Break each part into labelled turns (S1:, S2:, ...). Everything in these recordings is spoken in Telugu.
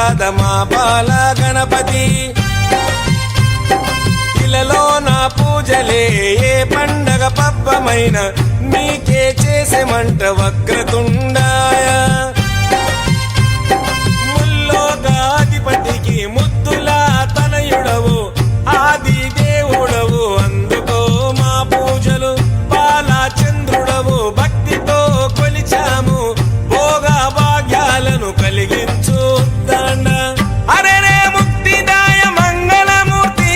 S1: ప్రసాద మా బాల గణపతి ఇలలో నా పూజలే ఏ పండగ పబ్బమైన నీకే చేసేమంట వక్రతుండాయ ముల్లోకాధిపతికి ముద్దులా తనయుడవు ఆది దేవుడవు అందుకో మా పూజలు బాలచంద్రుడవు భక్తితో కొలిచాము భోగ భాగ్యాలను కలిగించు దండ అరే రే ముక్తిదాయ మంగళమూర్తి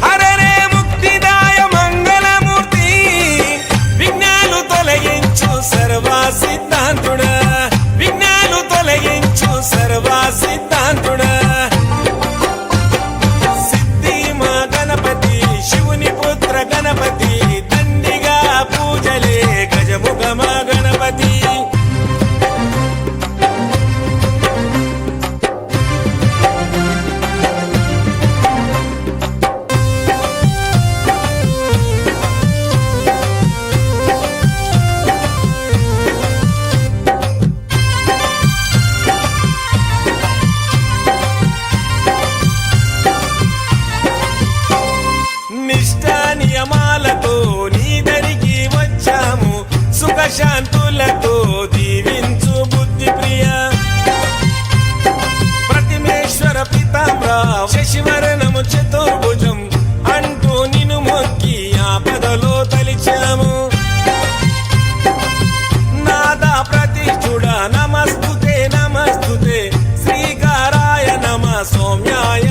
S1: అరే రే ముక్తిదాయ మంగళమూర్తి విఘ్నాలు తొలగించు సర్వ సిద్ధాంతుడా విఘ్నాలు తొలగించు సర్వ సిద్ధాంతుడా సిద్ధి మా గణపతి శివుని పుత్ర గణపతి దండిగా పూజలే గజముఖ మా గణపతి నిష్ఠా నియమాలతో నీ దరికి వచ్చాము సుఖశాంతులతో దీవించు బుద్ధి ప్రియ ప్రతిమేశ్వర పితాంబర శశివరణము చతుర్భుజం అంటూ నిన్ను మొక్కి ఆపదలో తలిచాము నాదా ప్రతిష్ఠుడా నమస్తుతే నమస్తుతే శ్రీకారాయ నమ సౌమ్యాయ